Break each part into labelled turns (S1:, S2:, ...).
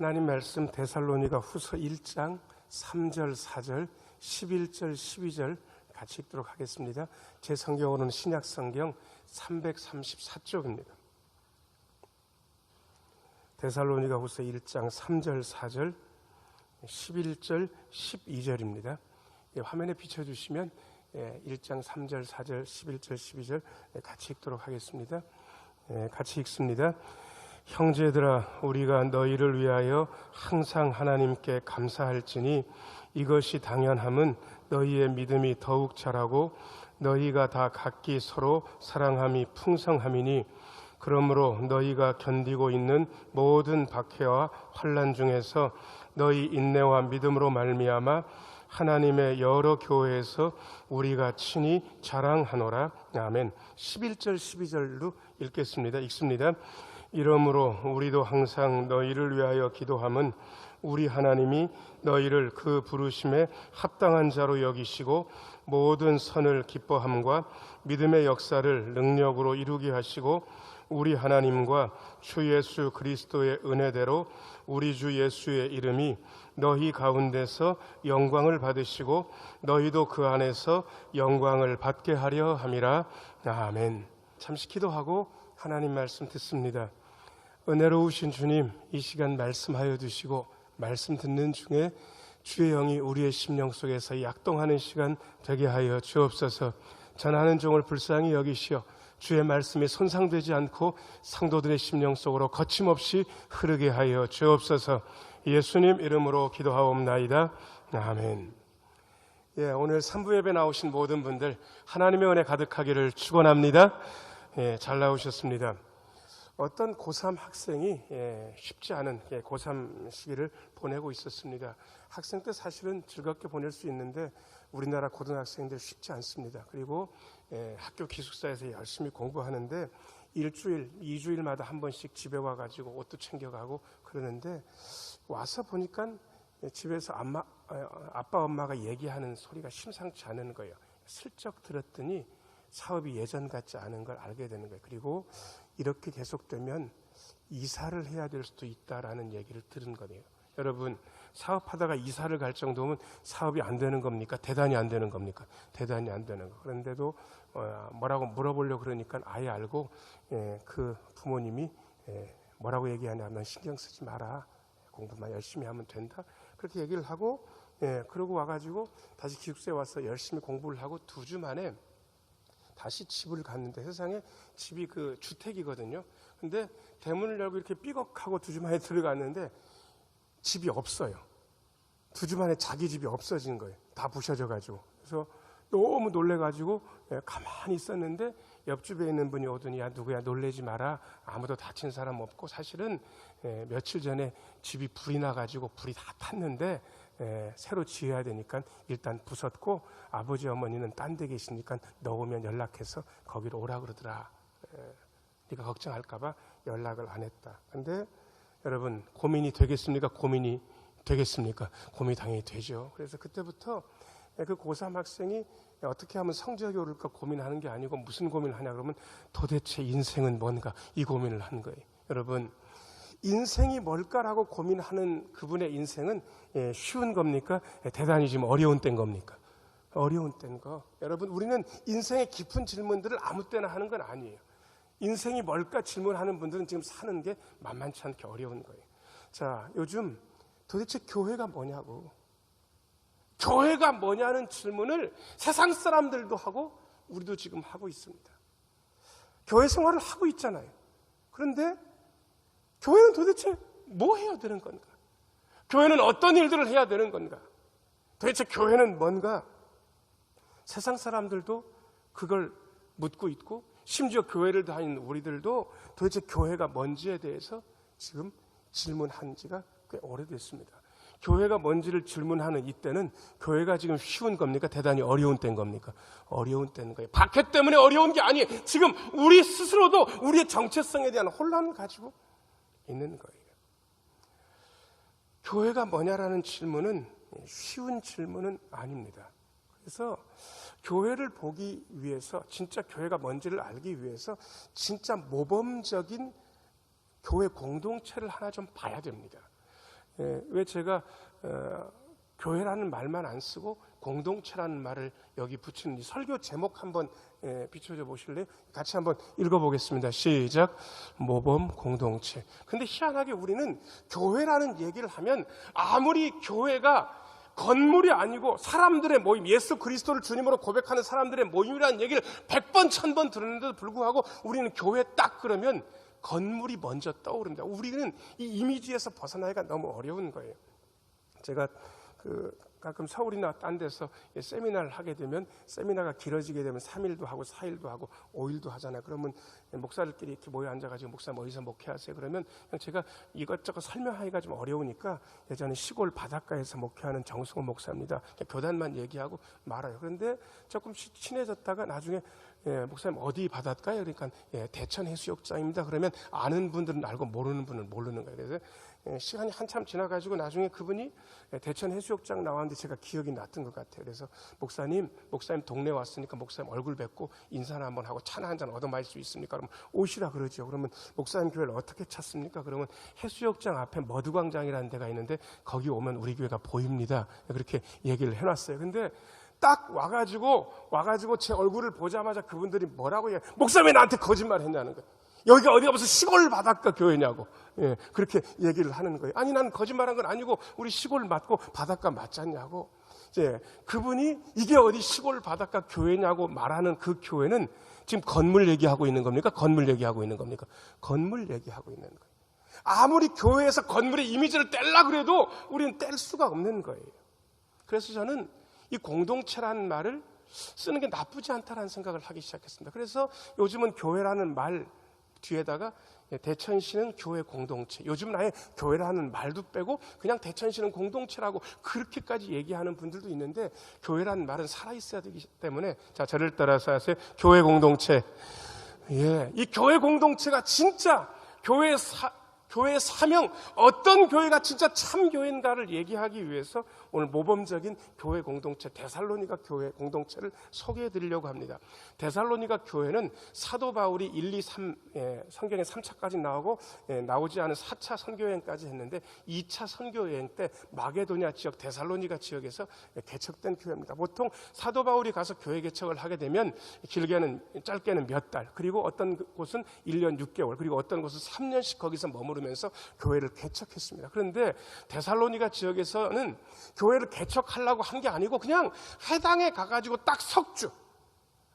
S1: 하나님 말씀 데살로니가 후서 1장 3절 4절 11절 12절 같이 읽도록 하겠습니다. 제 성경으로는 신약 성경 334쪽입니다. 데살로니가 후서 1장 3절 4절 11절 12절입니다. 화면에 비춰주시면 1장 3절 4절 11절 12절 같이 읽도록 하겠습니다. 같이 읽습니다. 형제들아, 우리가 너희를 위하여 항상 하나님께 감사할지니 이것이 당연함은 너희의 믿음이 더욱 자라고 너희가 다 각기 서로 사랑함이 풍성함이니, 그러므로 너희가 견디고 있는 모든 박해와 환난 중에서 너희 인내와 믿음으로 말미암아 하나님의 여러 교회에서 우리가 친히 자랑하노라. 아멘. 11절 12절로 읽겠습니다. 읽습니다. 이러므로 우리도 항상 너희를 위하여 기도함은 우리 하나님이 너희를 그 부르심에 합당한 자로 여기시고 모든 선을 기뻐함과 믿음의 역사를 능력으로 이루게 하시고, 우리 하나님과 주 예수 그리스도의 은혜대로 우리 주 예수의 이름이 너희 가운데서 영광을 받으시고 너희도 그 안에서 영광을 받게 하려 함이라. 아멘. 잠시 기도하고 하나님 말씀 듣습니다. 은혜로우신 주님, 이 시간 말씀하여 주시고 말씀 듣는 중에 주의 영이 우리의 심령 속에서 약동하는 시간 되게 하여 주옵소서. 전하는 종을 불쌍히 여기시어 주의 말씀이 손상되지 않고 성도들의 심령 속으로 거침없이 흐르게 하여 주옵소서. 예수님 이름으로 기도하옵나이다. 아멘. 오늘 3부 예배 나오신 모든 분들 하나님의 은혜 가득하기를 축원합니다. 잘 나오셨습니다. 어떤 고3 학생이 쉽지 않은 고3 시기를 보내고 있었습니다. 학생 때 사실은 즐겁게 보낼 수 있는데 우리나라 고등학생들 쉽지 않습니다. 그리고 학교 기숙사에서 열심히 공부하는데 일주일, 2주일마다 한 번씩 집에 와가지고 옷도 챙겨가고 그러는데, 와서 보니까 집에서 아빠 엄마가 얘기하는 소리가 심상치 않은 거예요. 슬쩍 들었더니 사업이 예전 같지 않은 걸 알게 되는 거예요. 그리고 이렇게 계속되면 이사를 해야 될 수도 있다라는 얘기를 들은 거네요. 여러분, 사업하다가 이사를 갈 정도면 사업이 안 되는 겁니까? 대단히 안 되는 겁니까? 대단히 안 되는 거. 그런데도 뭐라고 물어보려고 그러니까 아예 알고 그 부모님이 뭐라고 얘기하냐면 신경 쓰지 마라. 공부만 열심히 하면 된다. 그렇게 얘기를 하고 그러고 와가지고 다시 기숙사에 와서 열심히 공부를 하고 2주 만에 다시 집을 갔는데, 세상에 집이 그 주택이거든요. 근데 대문을 열고 이렇게 삐걱하고 2주 만에 들어갔는데 집이 없어요. 2주 만에 자기 집이 없어진 거예요. 다 부셔져가지고. 그래서 너무 놀래가지고 가만히 있었는데 옆집에 있는 분이 오더니, 야 누구야, 놀래지 마라. 아무도 다친 사람 없고, 사실은 며칠 전에 집이 불이 나가지고 불이 다 탔는데 새로 지어야 되니까 일단 부쉈고, 아버지 어머니는 딴 데 계시니까 너 오면 연락해서 거기로 오라 그러더라. 네가 걱정할까 봐 연락을 안 했다. 근데 여러분, 고민이 되겠습니까? 고민이 되겠습니까? 고민이 당연히 되죠. 그래서 그때부터 그 고3 학생이 어떻게 하면 성적이 오를까 고민하는 게 아니고 무슨 고민을 하냐 그러면 도대체 인생은 뭔가, 이 고민을 한 거예요. 여러분, 인생이 뭘까라고 고민하는 그분의 인생은 쉬운 겁니까? 대단히 지금 어려운 때인 겁니까? 어려운 때인 거. 여러분, 우리는 인생의 깊은 질문들을 아무 때나 하는 건 아니에요. 인생이 뭘까 질문하는 분들은 지금 사는 게 만만치 않게 어려운 거예요. 자, 요즘 도대체 교회가 뭐냐고, 교회가 뭐냐는 질문을 세상 사람들도 하고 우리도 지금 하고 있습니다. 교회 생활을 하고 있잖아요. 그런데 교회는 도대체 뭐 해야 되는 건가? 교회는 어떤 일들을 해야 되는 건가? 도대체 교회는 뭔가? 세상 사람들도 그걸 묻고 있고, 심지어 교회를 다니는 우리들도 도대체 교회가 뭔지에 대해서 지금 질문한 지가 꽤 오래됐습니다. 교회가 뭔지를 질문하는 이때는 교회가 지금 쉬운 겁니까? 대단히 어려운 때인 겁니까? 어려운 때인 거예요. 박해 때문에 어려운 게 아니에요. 지금 우리 스스로도 우리의 정체성에 대한 혼란을 가지고 있는 거예요. 교회가 뭐냐라는 질문은 쉬운 질문은 아닙니다. 그래서 교회를 보기 위해서, 진짜 교회가 뭔지를 알기 위해서 진짜 모범적인 교회 공동체를 하나 좀 봐야 됩니다. 왜 제가 교회라는 말만 안 쓰고 공동체라는 말을 여기 붙이는지 설교 제목 한번 비춰줘 보실래요? 같이 한번 읽어보겠습니다. 시작. 모범 공동체. 근데 희한하게 우리는 교회라는 얘기를 하면 아무리 교회가 건물이 아니고 사람들의 모임, 예수 그리스도를 주님으로 고백하는 사람들의 모임이라는 얘기를 100번 1000번 들었는데도 불구하고 우리는 교회 딱 그러면 건물이 먼저 떠오릅니다. 우리는 이 이미지에서 벗어나기가 너무 어려운 거예요. 제가 가끔 서울이나 딴 데서 세미나를 하게 되면, 세미나가 길어지게 되면 3일도 하고 4일도 하고 5일도 하잖아요. 그러면 목사들끼리 이렇게 모여 앉아가지고 목사님 어디서 목회하세요? 그러면 그냥 제가 이것저것 설명하기가 좀 어려우니까 예전에 시골 바닷가에서 목회하는 정승호 목사입니다. 교단만 얘기하고 말아요. 그런데 조금씩 친해졌다가 나중에 목사님 어디 바닷가요? 그러니까 대천 해수욕장입니다. 그러면 아는 분들은 알고 모르는 분은 모르는 거예요. 그래서 시간이 한참 지나가지고 나중에 그분이 대천 해수욕장 나왔는데 제가 기억이 났던 것 같아요. 그래서 목사님 동네 왔으니까 목사님 얼굴 뵙고 인사나 한번 하고 차나 한잔 얻어 마실 수 있습니까? 그러면 오시라 그러죠. 그러면 목사님 교회를 어떻게 찾습니까? 그러면 해수욕장 앞에 머드광장이라는 데가 있는데 거기 오면 우리 교회가 보입니다. 그렇게 얘기를 해놨어요. 근데 딱 와가지고 제 얼굴을 보자마자 그분들이 뭐라고 얘기해요? 목사님이 나한테 거짓말 했냐는 거예요. 여기가 어디가 무슨 시골 바닷가 교회냐고. 그렇게 얘기를 하는 거예요. 아니, 난 거짓말한 건 아니고 우리 시골 맞고 바닷가 맞잖냐고. 이제 그분이 이게 어디 시골 바닷가 교회냐고 말하는 그 교회는 지금 건물 얘기하고 있는 겁니까? 건물 얘기하고 있는 겁니까? 건물 얘기하고 있는 거예요. 아무리 교회에서 건물의 이미지를 떼려고 그래도 우리는 뗄 수가 없는 거예요. 그래서 저는 이 공동체라는 말을 쓰는 게 나쁘지 않다라는 생각을 하기 시작했습니다. 그래서 요즘은 교회라는 말 뒤에다가 대천시는 교회 공동체, 요즘은 아예 교회라는 말도 빼고 그냥 대천시는 공동체라고 그렇게까지 얘기하는 분들도 있는데, 교회라는 말은 살아있어야 되기 때문에, 자, 저를 따라서 하세요. 교회 공동체. 이 교회 공동체가 진짜 교회의 사명, 어떤 교회가 진짜 참 교회인가를 얘기하기 위해서 오늘 모범적인 교회 공동체, 데살로니가 교회 공동체를 소개해 드리려고 합니다. 데살로니가 교회는 사도 바울이 1, 2, 3, 성경에 3차까지 나오지 않은 4차 선교여행까지 했는데 2차 선교여행 때 마게도냐 지역, 데살로니가 지역에서 개척된 교회입니다. 보통 사도 바울이 가서 교회 개척을 하게 되면 짧게는 몇 달, 그리고 어떤 곳은 1년 6개월, 그리고 어떤 곳은 3년씩 거기서 머무르면서 교회를 개척했습니다. 그런데 데살로니가 지역에서는 교회를 개척하려고 한 게 아니고 그냥 회당에 가가지고 딱 석주,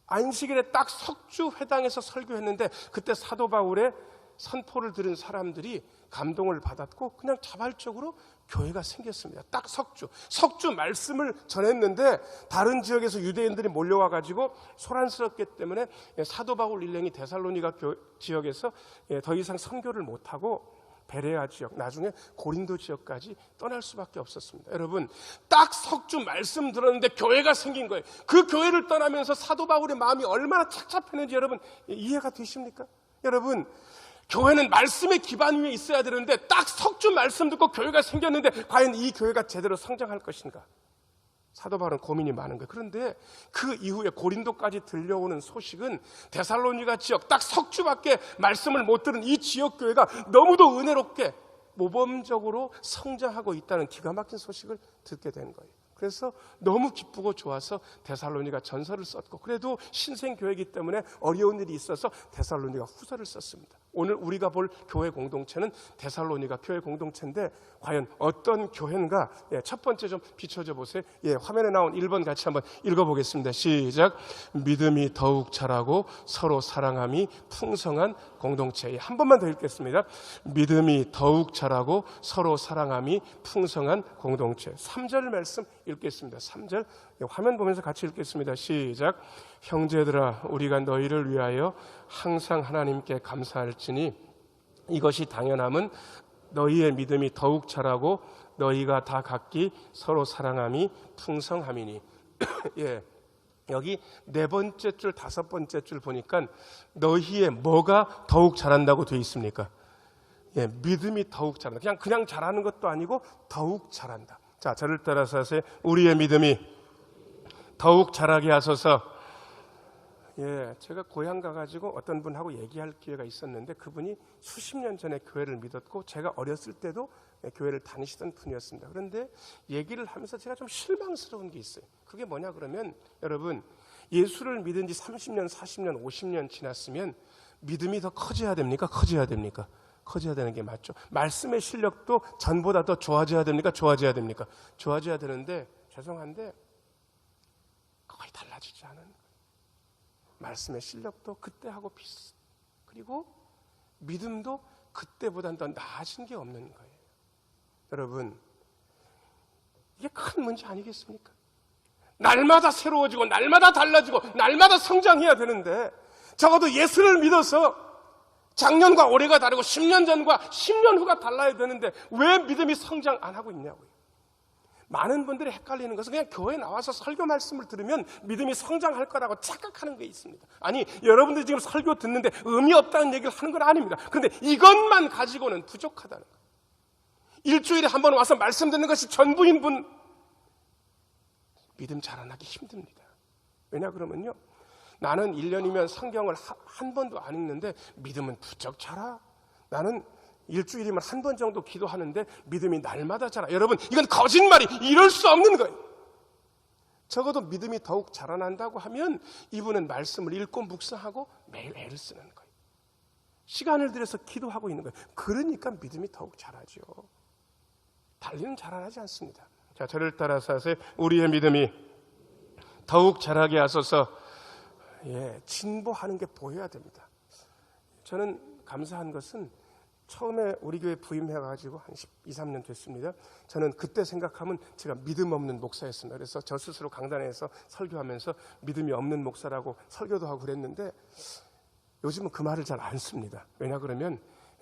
S1: 안식일에 딱 석주 회당에서 설교했는데, 그때 사도 바울의 선포를 들은 사람들이 감동을 받았고 그냥 자발적으로 교회가 생겼습니다. 딱 석주 말씀을 전했는데 다른 지역에서 유대인들이 몰려와가지고 소란스럽기 때문에 사도 바울 일행이 데살로니가 지역에서 더 이상 선교를 못하고 베레아 지역, 나중에 고린도 지역까지 떠날 수밖에 없었습니다. 여러분, 딱 석주 말씀 들었는데 교회가 생긴 거예요. 그 교회를 떠나면서 사도 바울의 마음이 얼마나 착잡했는지 여러분 이해가 되십니까? 여러분, 교회는 말씀의 기반 위에 있어야 되는데 딱 석주 말씀 듣고 교회가 생겼는데 과연 이 교회가 제대로 성장할 것인가? 사도 바울은 고민이 많은 거예요. 그런데 그 이후에 고린도까지 들려오는 소식은 데살로니가 지역 딱 석주밖에 말씀을 못 들은 이 지역 교회가 너무도 은혜롭게 모범적으로 성장하고 있다는 기가 막힌 소식을 듣게 된 거예요. 그래서 너무 기쁘고 좋아서 데살로니가 전서를 썼고, 그래도 신생교회이기 때문에 어려운 일이 있어서 데살로니가 후서를 썼습니다. 오늘 우리가 볼 교회 공동체는 데살로니가 교회 공동체인데 과연 어떤 교회인가? 첫 번째 좀 비춰줘 보세요. 화면에 나온 1번 같이 한번 읽어보겠습니다. 시작. 믿음이 더욱 자라고 서로 사랑함이 풍성한 공동체. 한 번만 더 읽겠습니다. 믿음이 더욱 자라고 서로 사랑함이 풍성한 공동체. 3절 말씀 읽겠습니다. 3절 화면 보면서 같이 읽겠습니다. 시작. 형제들아, 우리가 너희를 위하여 항상 하나님께 감사할지니 이것이 당연함은 너희의 믿음이 더욱 자라고 너희가 다 각기 서로 사랑함이 풍성함이니. 여기 4번째 줄, 5번째 줄 보니까 너희의 뭐가 더욱 자란다고 되어 있습니까? 믿음이 더욱 자란다. 그냥 자라는 것도 아니고 더욱 자란다. 자, 저를 따라서 하세요. 우리의 믿음이 더욱 자라게 하소서. 제가 고향 가가지고 어떤 분하고 얘기할 기회가 있었는데 그분이 수십 년 전에 교회를 믿었고 제가 어렸을 때도 교회를 다니시던 분이었습니다. 그런데 얘기를 하면서 제가 좀 실망스러운 게 있어요. 그게 뭐냐 그러면 여러분 예수를 믿은 지 30년, 40년, 50년 지났으면 믿음이 더 커져야 됩니까? 커져야 됩니까? 커져야 되는 게 맞죠. 말씀의 실력도 전보다 더 좋아져야 됩니까? 좋아져야 됩니까? 좋아져야 되는데 죄송한데 거의 달라지지 않은 거예요. 말씀의 실력도 그때하고 비슷. 그리고 믿음도 그때보다는 더 나아진 게 없는 거예요. 여러분 이게 큰 문제 아니겠습니까? 날마다 새로워지고 날마다 달라지고 날마다 성장해야 되는데 적어도 예수를 믿어서 작년과 올해가 다르고 10년 전과 10년 후가 달라야 되는데 왜 믿음이 성장 안 하고 있냐고요. 많은 분들이 헷갈리는 것은 그냥 교회에 나와서 설교 말씀을 들으면 믿음이 성장할 거라고 착각하는 게 있습니다. 아니 여러분들이 지금 설교 듣는데 의미 없다는 얘기를 하는 건 아닙니다. 그런데 이것만 가지고는 부족하다는 거예요. 일주일에 한 번 와서 말씀 듣는 것이 전부인 분 믿음 자라나기 힘듭니다. 왜냐 그러면요 나는 1년이면 성경을 한 번도 안 읽는데 믿음은 부쩍 자라. 나는 일주일이면 한 번 정도 기도하는데 믿음이 날마다 자라. 여러분 이건 거짓말이 이럴 수 없는 거예요. 적어도 믿음이 더욱 자라난다고 하면 이분은 말씀을 읽고 묵상하고 매일 애를 쓰는 거예요. 시간을 들여서 기도하고 있는 거예요. 그러니까 믿음이 더욱 자라죠. 달리는 자라나지 않습니다. 자, 저를 따라서 하세요. 우리의 믿음이 더욱 자라게 하소서. 진보하는 게 보여야 됩니다. 저는 감사한 것은 처음에 우리 교회 부임해가지고 한 2, 3년 됐습니다. 저는 그때 생각하면 제가 믿음 없는 목사였습니다. 그래서 저 스스로 강단에서 설교하면서 믿음이 없는 목사라고 설교도 하고 그랬는데 요즘은 그 말을 잘 안 씁니다. 왜냐 그러면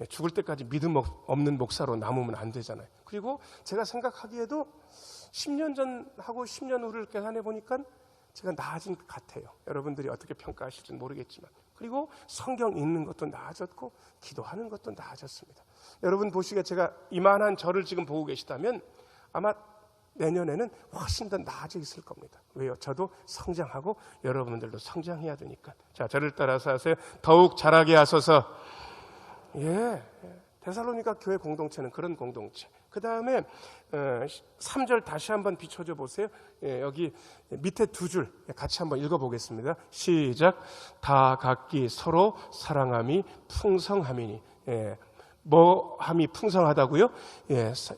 S1: 죽을 때까지 믿음 없는 목사로 남으면 안 되잖아요. 그리고 제가 생각하기에도 10년 전하고 10년 후를 계산해 보니까 제가 나아진 것 같아요. 여러분들이 어떻게 평가하실지는 모르겠지만. 그리고 성경 읽는 것도 나아졌고 기도하는 것도 나아졌습니다. 여러분 보시기에 제가 이만한 저를 지금 보고 계시다면 아마 내년에는 훨씬 더 나아져 있을 겁니다. 왜요? 저도 성장하고 여러분들도 성장해야 되니까. 자, 저를 따라서 하세요. 더욱 자라게 하소서. 데살로니가 교회 공동체는 그런 공동체. 그 다음에 3절 다시 한번 비춰줘 보세요. 여기 밑에 두 줄 같이 한번 읽어보겠습니다. 시작. 다 각기 서로 사랑함이 풍성함이니. 뭐함이 풍성하다고요?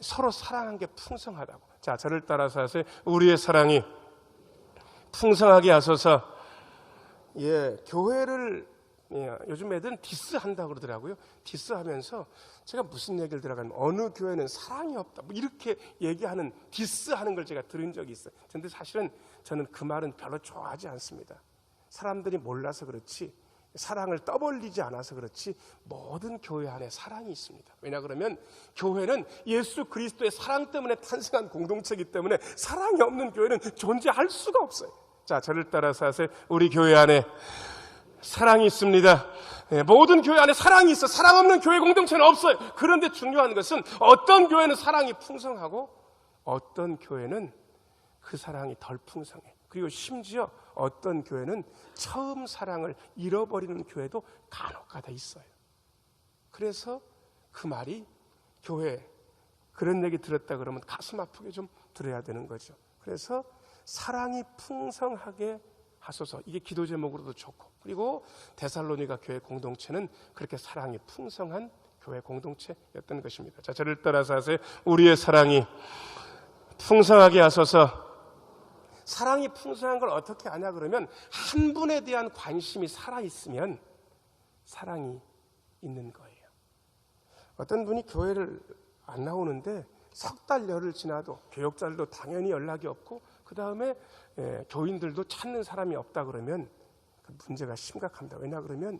S1: 서로 사랑한 게 풍성하다고. 자, 저를 따라서 하세요. 우리의 사랑이 풍성하게 하소서. 교회를 요즘 애들은 디스한다고 그러더라고요. 디스하면서 제가 무슨 얘기를 들어가면 어느 교회는 사랑이 없다 뭐 이렇게 얘기하는 디스하는 걸 제가 들은 적이 있어요. 그런데 사실은 저는 그 말은 별로 좋아하지 않습니다. 사람들이 몰라서 그렇지 사랑을 떠벌리지 않아서 그렇지 모든 교회 안에 사랑이 있습니다. 왜냐 그러면 교회는 예수 그리스도의 사랑 때문에 탄생한 공동체이기 때문에 사랑이 없는 교회는 존재할 수가 없어요. 자, 저를 따라서 하세요. 우리 교회 안에 사랑이 있습니다. 모든 교회 안에 사랑이 있어. 사랑 없는 교회 공동체는 없어요. 그런데 중요한 것은 어떤 교회는 사랑이 풍성하고 어떤 교회는 그 사랑이 덜 풍성해. 그리고 심지어 어떤 교회는 처음 사랑을 잃어버리는 교회도 간혹가다 있어요. 그래서 그 말이 교회 그런 얘기 들었다 그러면 가슴 아프게 좀 들어야 되는 거죠. 그래서 사랑이 풍성하게 하소서. 이게 기도 제목으로도 좋고 그리고 데살로니가 교회 공동체는 그렇게 사랑이 풍성한 교회 공동체였던 것입니다. 자, 저를 따라서 하세요. 우리의 사랑이 풍성하게 하소서. 사랑이 풍성한 걸 어떻게 아냐 그러면 한 분에 대한 관심이 살아있으면 사랑이 있는 거예요. 어떤 분이 교회를 안 나오는데 석 달 열흘 지나도 교역자들도 당연히 연락이 없고 그 다음에 교인들도 찾는 사람이 없다 그러면 그 문제가 심각합니다. 왜냐 그러면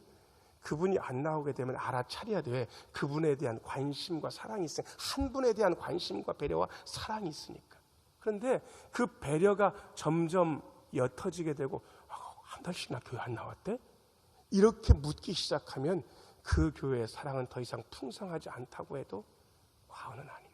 S1: 그분이 안 나오게 되면 알아차려야 돼. 그분에 대한 관심과 사랑이 있으니까. 한 분에 대한 관심과 배려와 사랑이 있으니까. 그런데 그 배려가 점점 옅어지게 되고 한 달씩이나 교회 안 나왔대? 이렇게 묻기 시작하면 그 교회의 사랑은 더 이상 풍성하지 않다고 해도 과언은 아닙니다.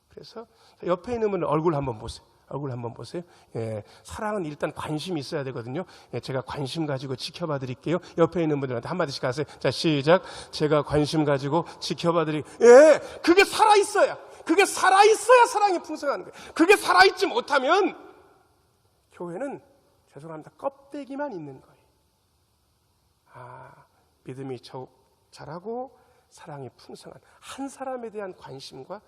S1: 그래서 옆에 있는 분 얼굴 한번 보세요. 얼굴 한번 보세요. 예, 사랑은 일단 관심이 있어야 되거든요. 예, 제가 관심 가지고 지켜봐 드릴게요. 옆에 있는 분들한테 한마디씩 하세요. 자, 시작. 제가 관심 가지고 지켜봐 드릴게요. 예, 그게 살아있어야. 그게 살아있어야 사랑이 풍성한 거예요. 그게 살아있지 못하면 교회는 죄송합니다. 껍데기만 있는 거예요. 믿음이 자라고 사랑이 풍성한 한 사람에 대한 관심과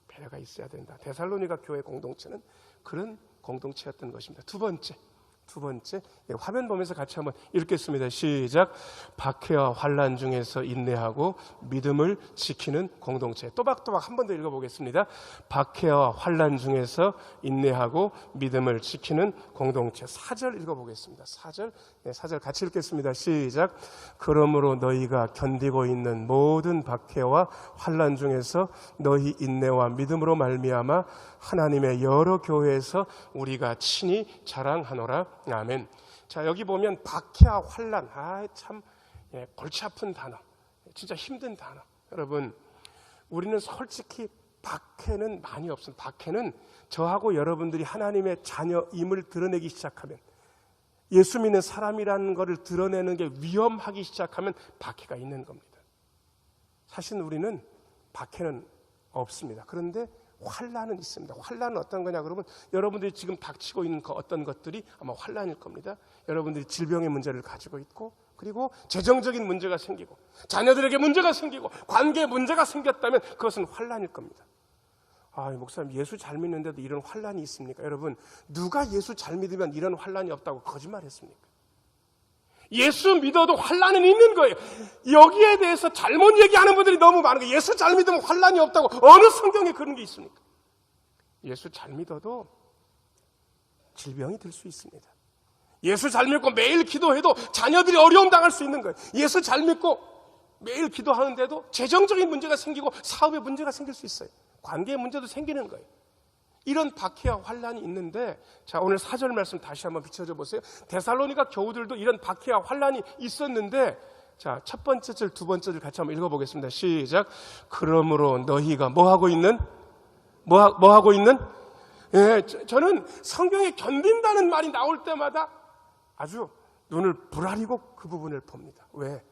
S1: 배려가 있어야 된다. 데살로니가 교회 공동체는 그런 공동체였던 것입니다. 두 번째, 화면 보면서 같이 한번 읽겠습니다. 시작. 박해와 환난 중에서 인내하고 믿음을 지키는 공동체. 또박또박 한 번 더 읽어보겠습니다. 박해와 환난 중에서 인내하고 믿음을 지키는 공동체. 4절 읽어보겠습니다. 4절 같이 읽겠습니다. 시작. 그러므로 너희가 견디고 있는 모든 박해와 환난 중에서 너희 인내와 믿음으로 말미암아 하나님의 여러 교회에서 우리가 친히 자랑하노라. 아멘. 자, 여기 보면 박해와 환난, 참 골치 아픈 단어, 진짜 힘든 단어. 여러분, 우리는 솔직히 박해는 많이 없습니다. 박해는 저하고 여러분들이 하나님의 자녀임을 드러내기 시작하면, 예수 믿는 사람이라는 것을 드러내는 게 위험하기 시작하면 박해가 있는 겁니다. 사실 우리는 박해는 없습니다. 그런데 환난은 있습니다. 환난은 어떤 거냐 그러면 여러분들이 지금 닥치고 있는 어떤 것들이 아마 환난일 겁니다. 여러분들이 질병의 문제를 가지고 있고, 그리고 재정적인 문제가 생기고, 자녀들에게 문제가 생기고, 관계에 문제가 생겼다면 그것은 환난일 겁니다. 목사님, 예수 잘 믿는데도 이런 환난이 있습니까? 여러분, 누가 예수 잘 믿으면 이런 환난이 없다고 거짓말했습니까? 예수 믿어도 환난은 있는 거예요. 여기에 대해서 잘못 얘기하는 분들이 너무 많은 거예요. 예수 잘 믿으면 환난이 없다고 어느 성경에 그런 게 있습니까? 예수 잘 믿어도 질병이 들 수 있습니다. 예수 잘 믿고 매일 기도해도 자녀들이 어려움 당할 수 있는 거예요. 예수 잘 믿고 매일 기도하는데도 재정적인 문제가 생기고 사업에 문제가 생길 수 있어요. 관계의 문제도 생기는 거예요. 이런 박해와 환난이 있는데, 자, 오늘 4절 말씀 다시 한번 비춰줘 보세요. 데살로니가 교우들도 이런 박해와 환난이 있었는데, 자, 첫 번째 절, 두 번째 절 같이 한번 읽어보겠습니다. 시작. 그러므로 너희가 뭐 하고 있는? 예, 저는 성경에 견딘다는 말이 나올 때마다 아주 눈을 부라리고 그 부분을 봅니다. 왜?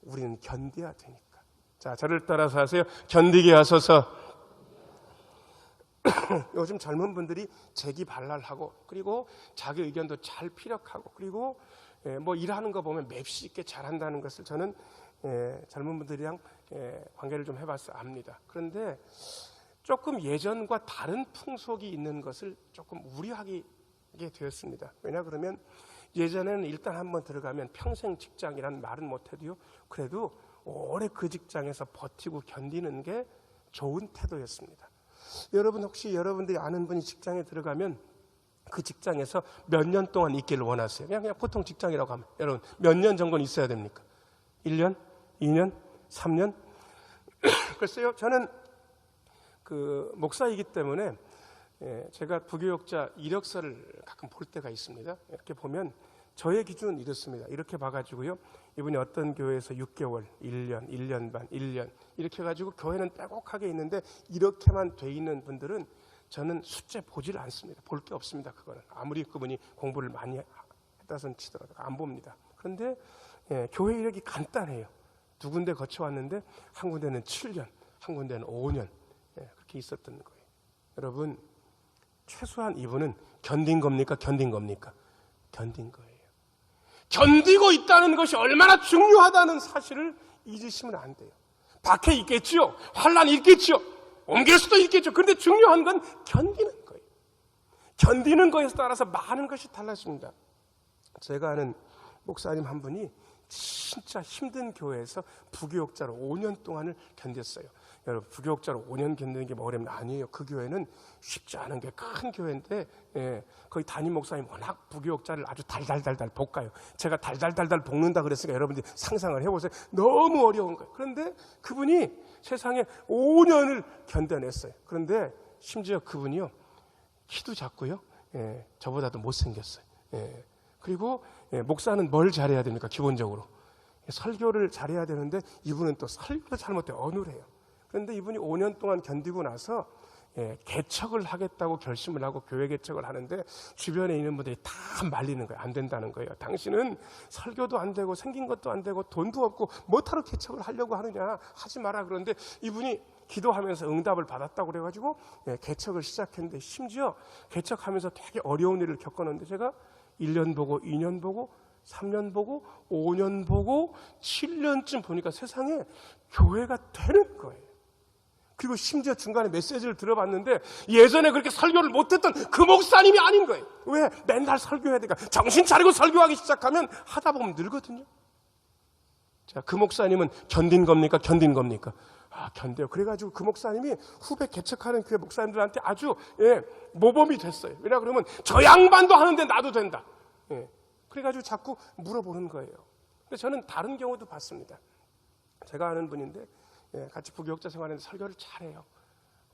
S1: 우리는 견뎌야 되니까. 자, 저를 따라서 하세요. 견디게 하소서. 요즘 젊은 분들이 재기발랄하고, 그리고 자기 의견도 잘 피력하고, 그리고 뭐 일하는 거 보면 맵시 있게 잘한다는 것을 저는 젊은 분들이랑 관계를 좀 해봐서 압니다. 그런데 조금 예전과 다른 풍속이 있는 것을 조금 우려하게 되었습니다. 왜냐 그러면 예전에는 일단 한번 들어가면 평생 직장이라는 말은 못해도요, 그래도 오래 그 직장에서 버티고 견디는 게 좋은 태도였습니다. 여러분, 혹시 여러분들이 아는 분이 직장에 들어가면 그 직장에서 몇 년 동안 있기를 원하세요? 그냥 보통 직장이라고 하면 여러분 몇 년 정도는 있어야 됩니까? 1년? 2년? 3년? 글쎄요, 저는 그 목사이기 때문에 제가 부교역자 이력서를 가끔 볼 때가 있습니다. 이렇게 보면 저의 기준은 이렇습니다. 이렇게 봐가지고요, 이분이 어떤 교회에서 6개월, 1년, 1년 반, 1년 이렇게 해가지고 교회는 빼곡하게 있는데 이렇게만 돼 있는 분들은 저는 숫자 보질 않습니다. 볼 게 없습니다. 그거는 아무리 그분이 공부를 많이 했다선 치더라도 안 봅니다. 그런데 교회 이력이 간단해요. 두 군데 거쳐왔는데 한 군데는 7년, 한 군데는 5년 그렇게 있었던 거예요. 여러분, 최소한 이분은 견딘 겁니까? 견딘 겁니까? 견딘 거예요. 견디고 있다는 것이 얼마나 중요하다는 사실을 잊으시면 안 돼요. 박해 있겠지요. 환난이 있겠지요. 옮길 수도 있겠죠. 그런데 중요한 건 견디는 거예요. 견디는 거에 따라서 많은 것이 달라집니다. 제가 아는 목사님 한 분이 진짜 힘든 교회에서 부교역자로 5년 동안을 견뎠어요. 여러분, 부교역자로 5년 견디는 게 뭐 어려운 게 아니에요. 그 교회는 쉽지 않은 게 큰 교회인데, 거기 담임 목사님 워낙 부교역자를 아주 달달달달 볶아요. 제가 달달달달 볶는다 그랬으니까 여러분들이 상상을 해보세요. 너무 어려운 거예요. 그런데 그분이 세상에 5년을 견뎌냈어요. 그런데 심지어 그분이요, 키도 작고요, 저보다도 못생겼어요. 그리고 목사는 뭘 잘해야 됩니까? 기본적으로 설교를 잘해야 되는데 이분은 또 설교도 잘못해 어눌해요. 그런데 이분이 5년 동안 견디고 나서 개척을 하겠다고 결심을 하고 교회 개척을 하는데 주변에 있는 분들이 다 말리는 거예요. 안 된다는 거예요. 당신은 설교도 안 되고 생긴 것도 안 되고 돈도 없고 뭐하러 개척을 하려고 하느냐, 하지 마라. 그런데 이분이 기도하면서 응답을 받았다고 그래가지고 개척을 시작했는데, 심지어 개척하면서 되게 어려운 일을 겪었는데, 제가 1년 보고 2년 보고 3년 보고 5년 보고 7년쯤 보니까 세상에 교회가 되는 거예요. 그리고 심지어 중간에 메시지를 들어봤는데 예전에 그렇게 설교를 못했던 그 목사님이 아닌 거예요. 왜? 맨날 설교해야 되니까. 정신 차리고 설교하기 시작하면 하다 보면 늘거든요. 자, 그 목사님은 견딘 겁니까? 견딘 겁니까? 견뎌요. 그래가지고 그 목사님이 후배 개척하는 교회 목사님들한테 아주 모범이 됐어요. 왜냐 그러면 저 양반도 하는데 나도 된다. 그래가지고 자꾸 물어보는 거예요. 근데 저는 다른 경우도 봤습니다. 제가 아는 분인데 같이 부교육자 생활하는데 설교를 잘해요.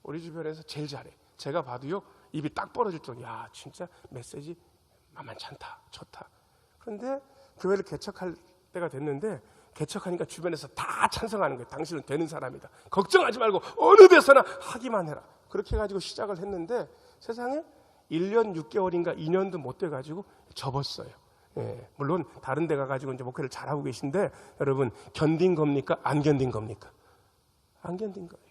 S1: 우리 주변에서 제일 잘해. 제가 봐도요 입이 딱 벌어질 정도. 야, 진짜 메시지 만만치 않다, 좋다. 그런데 교회를 개척할 때가 됐는데 개척하니까 주변에서 다 찬성하는 거예요. 당신은 되는 사람이다. 걱정하지 말고 어느 데서나 하기만 해라. 그렇게 해가지고 시작을 했는데 세상에 1년 6개월인가 2년도 못 돼가지고 접었어요. 물론 다른 데 가가지고 이제 목회를 잘하고 계신데, 여러분 견딘 겁니까? 안 견딘 겁니까? 안 견딘 거예요.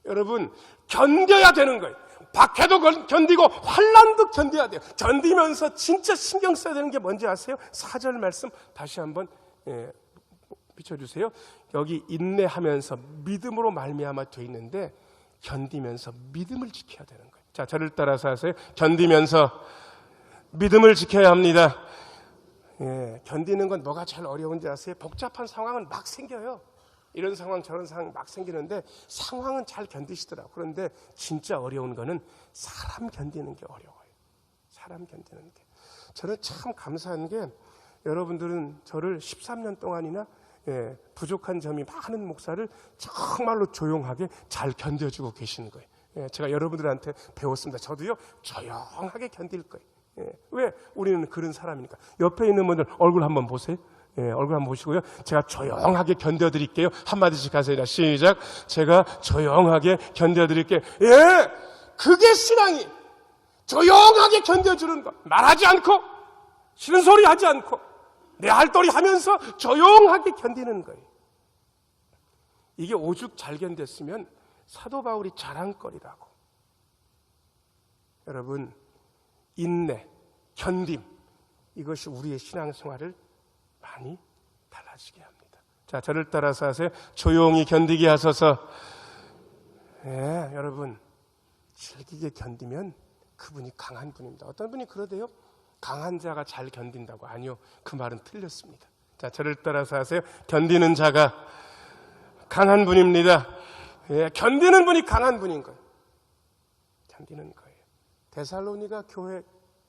S1: 여러분 견뎌야 되는 거예요. 박해도 견디고 환난도 견뎌야 돼요. 견디면서 진짜 신경 써야 되는 게 뭔지 아세요? 4절 말씀 다시 한번 비춰주세요. 여기 인내하면서 믿음으로 말미암아 돼 있는데 견디면서 믿음을 지켜야 되는 거예요. 자, 저를 따라서 하세요. 견디면서 믿음을 지켜야 합니다. 견디는 건 뭐가 제일 어려운지 아세요? 복잡한 상황은 막 생겨요. 이런 상황 저런 상황 막 생기는데 상황은 잘 견디시더라고요. 그런데 진짜 어려운 거는 사람 견디는 게 어려워요. 사람 견디는 게. 저는 참 감사한 게 여러분들은 저를 13년 동안이나 부족한 점이 많은 목사를 정말로 조용하게 잘 견뎌주고 계시는 거예요. 제가 여러분들한테 배웠습니다. 저도요 조용하게 견딜 거예요. 왜? 우리는 그런 사람이니까. 옆에 있는 분들 얼굴 한번 보세요. 얼굴 한번 보시고요. 제가 조용하게 견뎌드릴게요. 한마디씩 하세요. 시작. 제가 조용하게 견뎌드릴게요. 그게 신앙이. 조용하게 견뎌주는 것. 말하지 않고 싫은 소리 하지 않고 내 할 도리 하면서 조용하게 견디는 거예요. 이게 오죽 잘 견뎠으면 사도 바울이 자랑거리라고. 여러분 인내, 견딤, 이것이 우리의 신앙생활을 많이 달라지게 합니다. 자, 저를 따라서 하세요. 조용히 견디게 하소서. 여러분 즐기게 견디면 그분이 강한 분입니다. 어떤 분이 그러대요. 강한 자가 잘 견딘다고. 아니요, 그 말은 틀렸습니다. 자, 저를 따라서 하세요. 견디는 자가 강한 분입니다. 견디는 분이 강한 분인 거예요. 견디는 거예요. 데살로니가 교회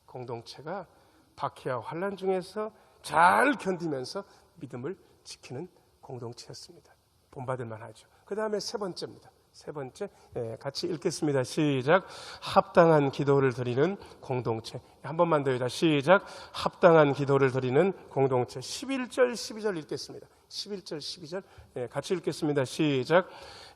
S1: 공동체가 박해와 환난 중에서 잘 견디면서 믿음을 지키는 공동체였습니다. 본받을 만하죠. 그 다음에 세 번째입니다. 세 번째, 같이 읽겠습니다. 시작. 합당한 기도를 드리는 공동체. 한 번만 더요. 시작. 합당한 기도를 드리는 공동체. 11절 12절 읽겠습니다. 11절 12절 같이 읽겠습니다. 시작.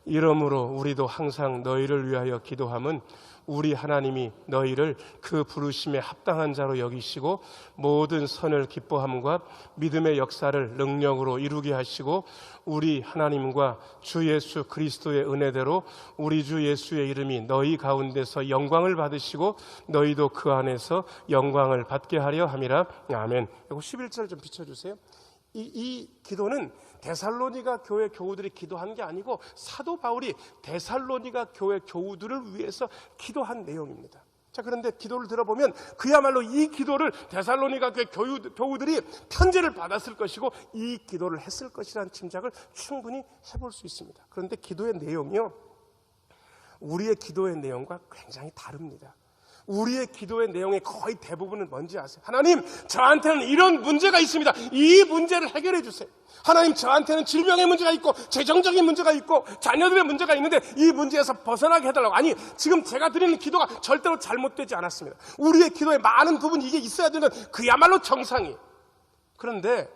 S1: 이러므로 우리도 항상 너희를 위하여 기도함은 우리 하나님이 너희를 그 부르심에 합당한 자로 여기시고 모든 선을 기뻐함과 믿음의 역사를 능력으로 이루게 하시고 우리 하나님과 주 예수 그리스도의 은혜대로 우리 주 예수의 이름이 너희 가운데서 영광을 받으시고 너희도 그 안에서 영광을 받게 하려 함이라. 아멘. 이거 11절 좀 비춰주세요. 이 기도는 데살로니가 교회 교우들이 기도한 게 아니고 사도 바울이 데살로니가 교회 교우들을 위해서 기도한 내용입니다. 자, 그런데 기도를 들어보면 그야말로 이 기도를 데살로니가 교회 교우들이 편지를 받았을 것이고 이 기도를 했을 것이라는 짐작을 충분히 해볼 수 있습니다. 그런데 기도의 내용이요, 우리의 기도의 내용과 굉장히 다릅니다. 우리의 기도의 내용의 거의 대부분은 뭔지 아세요? 하나님, 저한테는 이런 문제가 있습니다. 이 문제를 해결해 주세요. 하나님, 저한테는 질병의 문제가 있고 재정적인 문제가 있고 자녀들의 문제가 있는데 이 문제에서 벗어나게 해달라고. 아니, 지금 제가 드리는 기도가 절대로 잘못되지 않았습니다. 우리의 기도의 많은 부분이 이게 있어야 되는 그야말로 정상이에요. 그런데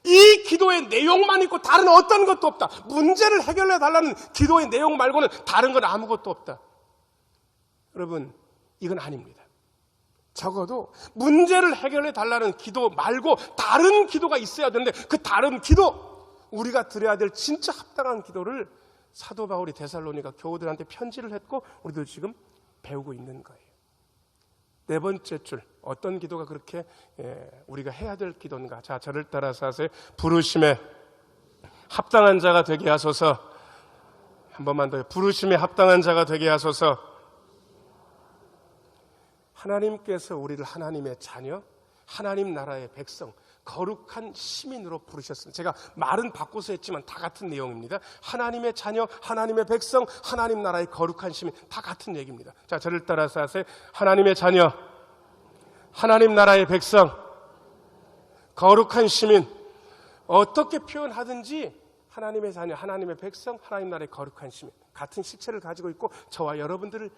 S1: 이 기도의 내용만 있고 다른 어떤 것도 없다. 문제를 해결해 달라는 기도의 내용 말고는 다른 건 아무것도 없다. 여러분, 이건 아닙니다. 적어도 문제를 해결해 달라는 기도 말고 다른 기도가 있어야 되는데, 그 다른 기도, 우리가 드려야 될 진짜 합당한 기도를 사도 바울이 데살로니가 교우들한테 편지를 했고 우리도 지금 배우고 있는 거예요. 네 번째 줄, 어떤 기도가 그렇게 우리가 해야 될 기도인가? 자, 저를 따라서 하세요. 부르심에 합당한 자가 되게 하소서. 한 번만 더요. 부르심에 합당한 자가 되게 하소서. 하나님께서 우리를 하나님의 자녀, 하나님 나라의 백성, 거룩한 시민으로 부르셨습니다. 제가 말은 바꿔서 했지만 다 같은 내용입니다. 하나님의 자녀, 하나님의 백성, 하나님 나라의 거룩한 시민, 다 같은 얘기입니다. 자, 저를 따라서 하세요. 하나님의 자녀, 하나님 나라의 백성, 거룩한 시민. 어떻게 표현하든지 하나님의 자녀, 하나님의 백성, 하나님 나라의 거룩한 시민, 같은 실체를 가지고 있고 저와 여러분들을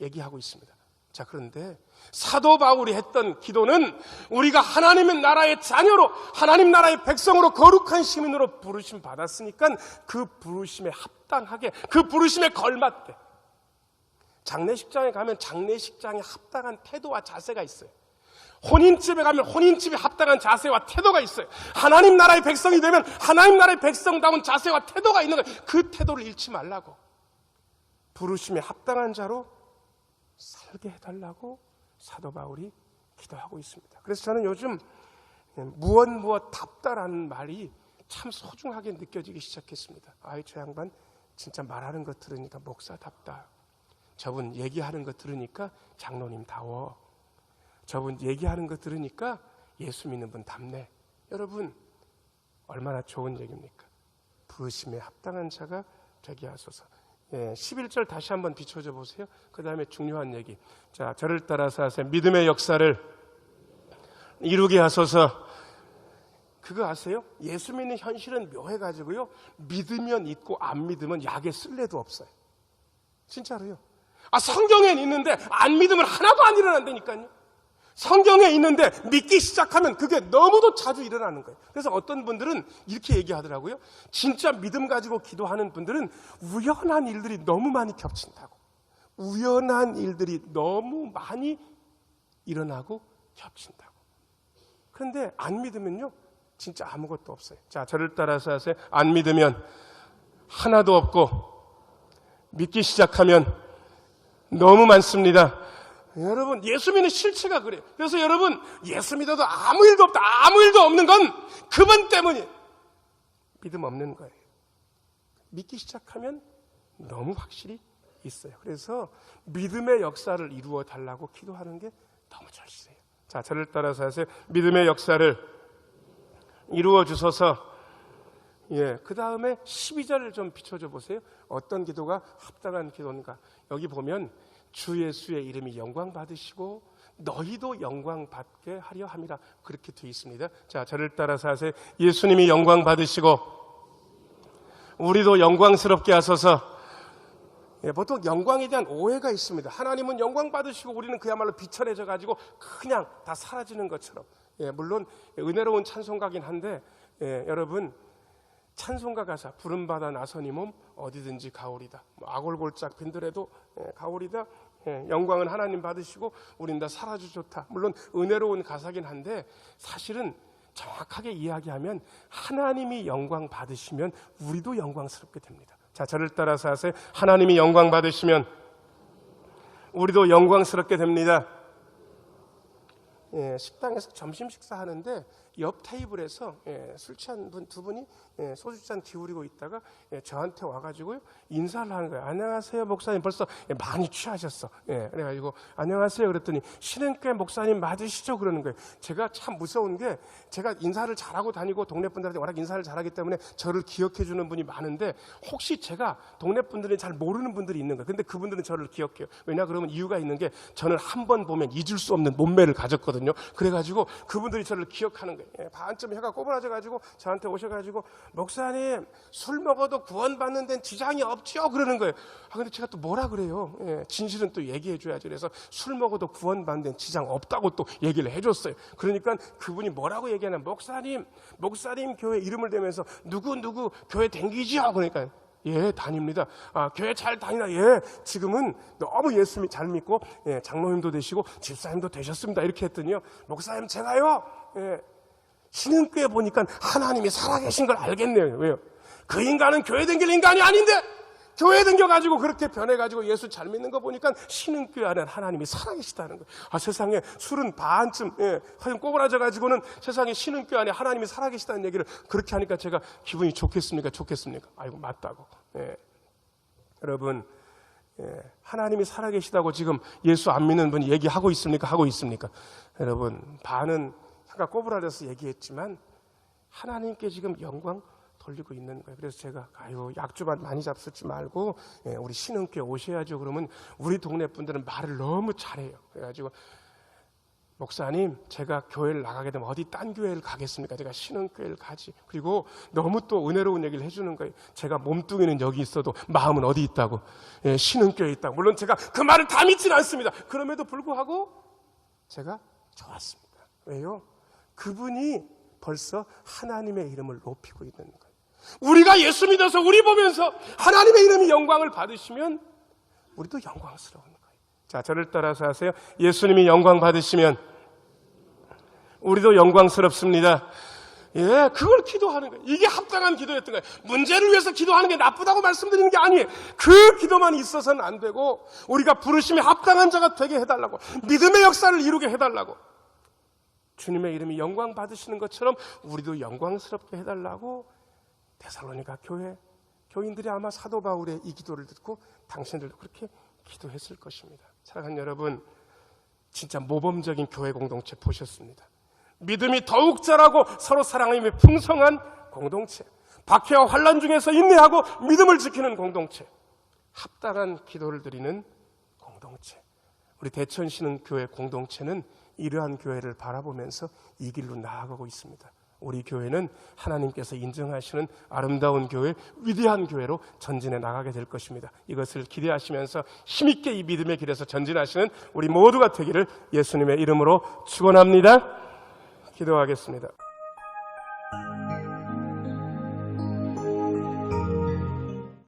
S1: 얘기하고 있습니다. 자, 그런데 사도 바울이 했던 기도는 우리가 하나님의 나라의 자녀로, 하나님 나라의 백성으로, 거룩한 시민으로 부르심 받았으니까 그 부르심에 합당하게, 그 부르심에 걸맞게, 장례식장에 가면 장례식장에 합당한 태도와 자세가 있어요. 혼인집에 가면 혼인집에 합당한 자세와 태도가 있어요. 하나님 나라의 백성이 되면 하나님 나라의 백성다운 자세와 태도가 있는 거예요. 그 태도를 잃지 말라고, 부르심에 합당한 자로 살게 해달라고 사도 바울이 기도하고 있습니다. 그래서 저는 요즘 무엇 답다라는 말이 참 소중하게 느껴지기 시작했습니다. 아이, 저 양반 진짜 말하는 거 들으니까 목사답다. 저분 얘기하는 거 들으니까 장로님다워. 저분 얘기하는 거 들으니까 예수 믿는 분 답네. 여러분, 얼마나 좋은 얘기입니까? 부르심에 합당한 자가 되게 하소서. 11절 다시 한번 비춰줘 보세요. 그 다음에 중요한 얘기. 자, 저를 따라서 하세요. 믿음의 역사를 이루게 하소서. 그거 아세요? 예수 믿는 현실은 묘해가지고요, 믿으면 있고 안 믿으면 약에 쓸래도 없어요. 진짜로요. 성경에 있는데 안 믿으면 하나도 안 일어난다니까요. 성경에 있는데 믿기 시작하면 그게 너무도 자주 일어나는 거예요. 그래서 어떤 분들은 이렇게 얘기하더라고요. 진짜 믿음 가지고 기도하는 분들은 우연한 일들이 너무 많이 겹친다고. 우연한 일들이 너무 많이 일어나고 겹친다고. 그런데 안 믿으면요, 진짜 아무것도 없어요. 자, 저를 따라서 하세요. 안 믿으면 하나도 없고 믿기 시작하면 너무 많습니다. 여러분, 예수 믿는 실체가 그래요. 그래서 여러분, 예수 믿어도 아무 일도 없다, 아무 일도 없는 건 그분 때문이에요. 믿음 없는 거예요. 믿기 시작하면 너무 확실히 있어요. 그래서 믿음의 역사를 이루어 달라고 기도하는 게 너무 절실해요. 자, 저를 따라서 하세요. 믿음의 역사를 이루어 주소서. 그 다음에 12절을 좀 비춰줘 보세요. 어떤 기도가 합당한 기도인가. 여기 보면 주 예수의 이름이 영광 받으시고 너희도 영광 받게 하려 함이라, 그렇게 되어 있습니다. 자, 저를 따라서 하세요. 예수님이 영광 받으시고 우리도 영광스럽게 하소서. 보통 영광에 대한 오해가 있습니다. 하나님은 영광 받으시고 우리는 그야말로 비천해져 가지고 그냥 다 사라지는 것처럼. 물론 은혜로운 찬송가긴 한데, 여러분, 찬송가 가사, 부름받아 나서니 몸 어디든지 가오리다. 아골골짝 빈들에도 가오리다. 영광은 하나님 받으시고 우린 다 살아주 좋다. 물론 은혜로운 가사긴 한데, 사실은 정확하게 이야기하면 하나님이 영광 받으시면 우리도 영광스럽게 됩니다. 자, 저를 따라서 하세요. 하나님이 영광 받으시면 우리도 영광스럽게 됩니다. 식당에서 점심 식사하는데 옆 테이블에서 술 취한 분 두 분이 소주잔 기울이고 있다가 저한테 와가지고요, 인사를 하는 거예요. 안녕하세요 목사님. 벌써 많이 취하셨어. 그래가지고 안녕하세요 그랬더니 신행교회 목사님 맞으시죠? 그러는 거예요. 제가 참 무서운 게, 제가 인사를 잘하고 다니고 동네 분들한테 워낙 인사를 잘하기 때문에 저를 기억해 주는 분이 많은데, 혹시 제가 동네 분들이 잘 모르는 분들이 있는 거예요. 근데 그분들은 저를 기억해요. 왜냐 그러면 이유가 있는 게, 저는 한 번 보면 잊을 수 없는 몸매를 가졌거든요. 그래가지고 그분들이 저를 기억하는 거예요. 반쯤 혀가 꼬부라져가지고 저한테 오셔가지고 목사님, 술 먹어도 구원받는 데는 지장이 없죠? 그러는 거예요. 근데 제가 또 뭐라 그래요? 진실은 또 얘기해줘야지. 그래서 술 먹어도 구원받는 데는 지장 없다고 또 얘기를 해줬어요. 그러니까 그분이 뭐라고 얘기하냐면, 목사님 교회 이름을 대면서 누구 교회 댕기지요? 그러니까 예, 다닙니다. 교회 잘 다니나? 예, 지금은 너무 예수 잘 믿고, 예, 장로님도 되시고, 집사님도 되셨습니다. 이렇게 했더니요, 목사님, 제가요, 예, 신흥교회 보니까 하나님이 살아계신 걸 알겠네요. 왜요? 그 인간은 교회 댕길 인간이 아닌데, 교회 댕겨가지고 그렇게 변해가지고 예수 잘 믿는 거 보니까 신흥교회 안에 하나님이 살아계시다는 거예요. 세상에 술은 반쯤, 예, 꼬그라져가지고는 세상에 신흥교회 안에 하나님이 살아계시다는 얘기를 그렇게 하니까 제가 기분이 좋겠습니까? 아이고, 맞다고. 예. 여러분, 예, 하나님이 살아계시다고 지금 예수 안 믿는 분이 얘기하고 있습니까? 하고 있습니까? 여러분, 반은 약간 꼬부라져서 얘기했지만 하나님께 지금 영광 돌리고 있는 거예요. 그래서 제가 약주만 많이 잡수지 말고, 예, 우리 신흥교회 오셔야죠. 그러면 우리 동네 분들은 말을 너무 잘해요. 그래가지고 목사님, 제가 교회를 나가게 되면 어디 딴 교회를 가겠습니까? 제가 신흥교회를 가지. 그리고 너무 또 은혜로운 얘기를 해주는 거예요. 제가 몸뚱이는 여기 있어도 마음은 어디 있다고? 예, 신흥교회에 있다고. 물론 제가 그 말을 다 믿지는 않습니다. 그럼에도 불구하고 제가 좋았습니다. 왜요? 그분이 벌써 하나님의 이름을 높이고 있는 거예요. 우리가 예수 믿어서 우리 보면서 하나님의 이름이 영광을 받으시면 우리도 영광스러운 거예요. 자, 저를 따라서 하세요. 예수님이 영광 받으시면 우리도 영광스럽습니다. 예, 그걸 기도하는 거예요. 이게 합당한 기도였던 거예요. 문제를 위해서 기도하는 게 나쁘다고 말씀드리는 게 아니에요. 그 기도만 있어서는 안 되고 우리가 부르심에 합당한 자가 되게 해달라고, 믿음의 역사를 이루게 해달라고, 주님의 이름이 영광 받으시는 것처럼 우리도 영광스럽게 해달라고 데살로니가 교인들이 아마 사도 바울의 이 기도를 듣고 당신들도 그렇게 기도했을 것입니다. 사랑하는 여러분, 진짜 모범적인 교회 공동체 보셨습니다. 믿음이 더욱 자라고 서로 사랑함이 풍성한 공동체, 박해와 환난 중에서 인내하고 믿음을 지키는 공동체, 합당한 기도를 드리는 공동체. 우리 대천신흥교회 공동체는 이러한 교회를 바라보면서 이 길로 나아가고 있습니다. 우리 교회는 하나님께서 인정하시는 아름다운 교회, 위대한 교회로 전진해 나가게 될 것입니다. 이것을 기대하시면서 힘있게 이 믿음의 길에서 전진하시는 우리 모두가 되기를 예수님의 이름으로 축원합니다. 기도하겠습니다.